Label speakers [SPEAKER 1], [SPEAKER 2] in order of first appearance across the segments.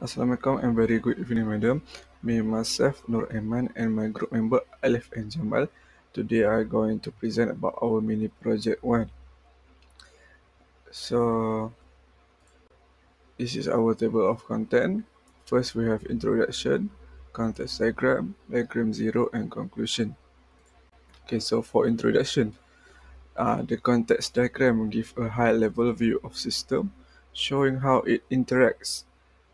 [SPEAKER 1] Assalamualaikum and very good evening, madam. Me, myself, Nur Aiman, and my group member Alif and Jamal. Today, I'm going to present about our mini project one. So, this is our table of content. First, we have introduction, context diagram, diagram 0, and conclusion. Okay, so for introduction, the context diagram gives a high-level view of system, showing how it interacts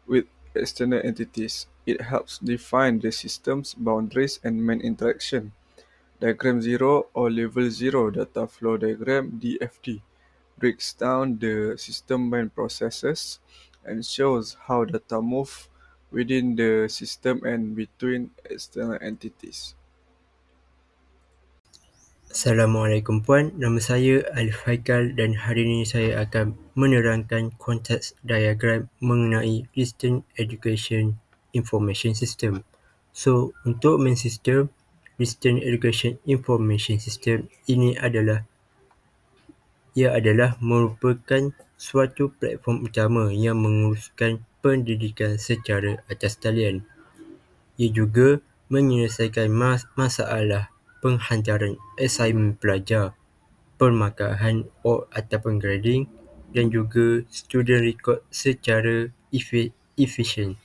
[SPEAKER 1] with external entities. It helps define the system's boundaries and main interaction. Diagram 0 or Level 0 Data Flow Diagram (DFD) breaks down the system main processes and shows how data move within the system and between external entities.
[SPEAKER 2] Assalamualaikum puan, nama saya Alif Haikal dan hari ini saya akan menerangkan konteks diagram mengenai Distance Education Information System. So, untuk main system, Distance Education Information System ini adalah merupakan suatu platform utama yang menguruskan pendidikan secara atas talian. Ia juga menyelesaikan masalah penghantaran assignment pelajar, permarkahan ataupun grading dan juga student record secara efisien.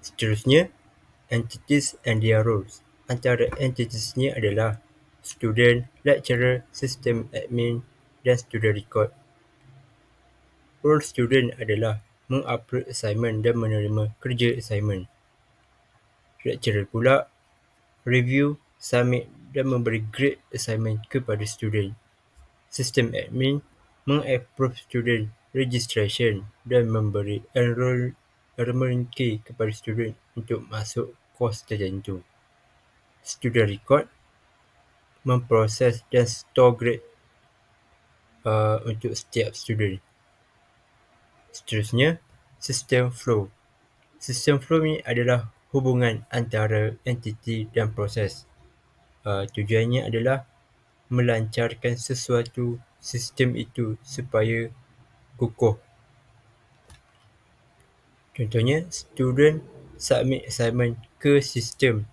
[SPEAKER 2] Seterusnya, entities and their roles. Antara entities-nya adalah student, lecturer, system admin dan student record. Role student adalah mengupload assignment dan menerima kerja assignment. Lecturer pula review, submit dan memberi grade assignment kepada student. System admin mengapprove student registration dan memberi enrollment key kepada student untuk masuk kos tertentu. Student record memproses dan store grade untuk setiap student. Seterusnya, system flow. System flow ni adalah hubungan antara entiti dan proses. Tujuannya adalah melancarkan sesuatu sistem itu supaya kukuh. Contohnya, student submit assignment ke sistem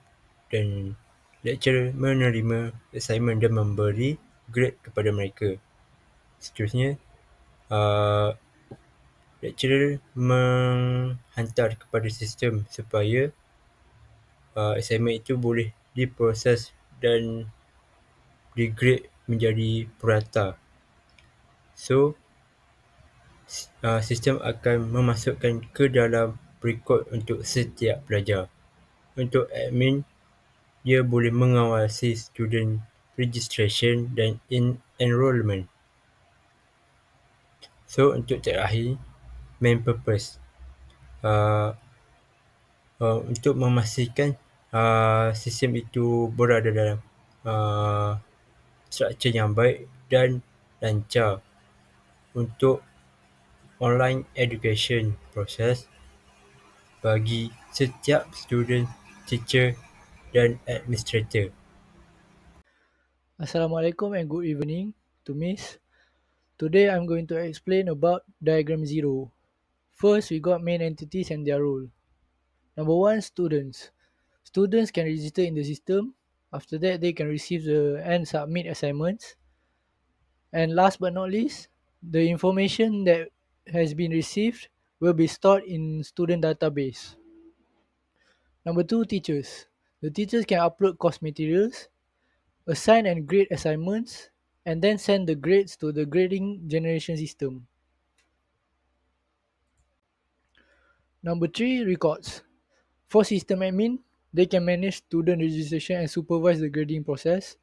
[SPEAKER 2] dan lecturer menerima assignment dan memberi grade kepada mereka. Seterusnya, lecturer menghantar kepada sistem supaya assignment itu boleh diproses dan digrade menjadi purata. So, sistem akan memasukkan ke dalam record untuk setiap pelajar. Untuk admin, dia boleh mengawasi student registration dan enrollment. So, untuk terakhir, main purpose. Untuk memastikan sistem itu berada dalam struktur yang baik dan lancar untuk online education proses bagi setiap student, teacher dan administrator.
[SPEAKER 3] Assalamualaikum and good evening to Miss. Today I'm going to explain about diagram 0. First, we got main entities and their role. Number 1, students. Students can register in the system. After that, they can receive and submit assignments. And last but not least, the information that has been received will be stored in student database. Number 2, teachers. The teachers can upload course materials, assign and grade assignments, and then send the grades to the grading generation system. Number 3, records. For system admin, they can manage student registration and supervise the grading process.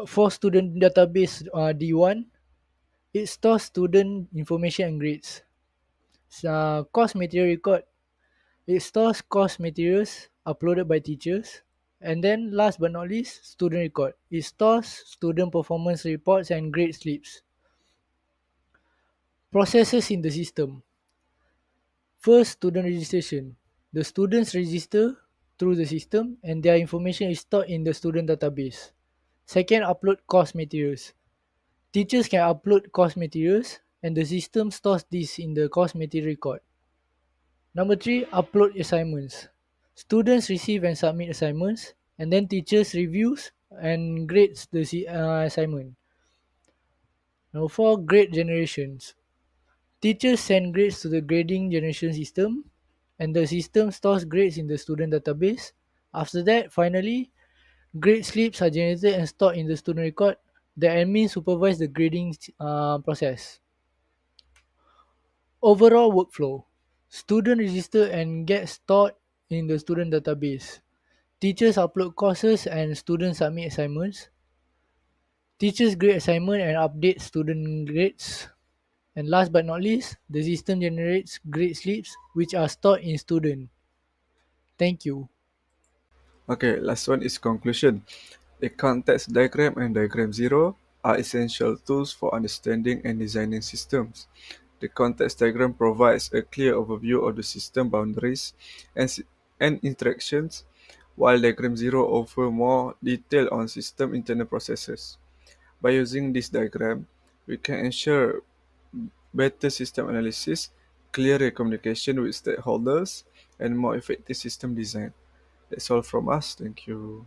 [SPEAKER 3] For student database D1, it stores student information and grades. Course material record, it stores course materials uploaded by teachers. And then last but not least, student record. It stores student performance reports and grade slips. Processes in the system. First, student registration. The students register through the system and their information is stored in the student database. Second, upload course materials. Teachers can upload course materials and the system stores this in the course material record. Number 3, upload assignments. Students receive and submit assignments, and then teachers reviews and grades the assignment. Number 4, grade generations. Teachers send grades to the grading generation system, and the system stores grades in the student database. After that, finally, grade slips are generated and stored in the student record. The admin supervise the grading process. Overall workflow. Student register and get stored in the student database. Teachers upload courses and students submit assignments. Teachers grade assignment and update student grades. And last but not least, the system generates grade slips which are stored in student. Thank you.
[SPEAKER 1] Okay, last one is conclusion. A context diagram and diagram zero are essential tools for understanding and designing systems. The context diagram provides a clear overview of the system boundaries and interactions, while diagram zero offers more detail on system internal processes. By using this diagram, we can ensure better system analysis, clearer communication with stakeholders, and more effective system design. That's all from us. Thank you.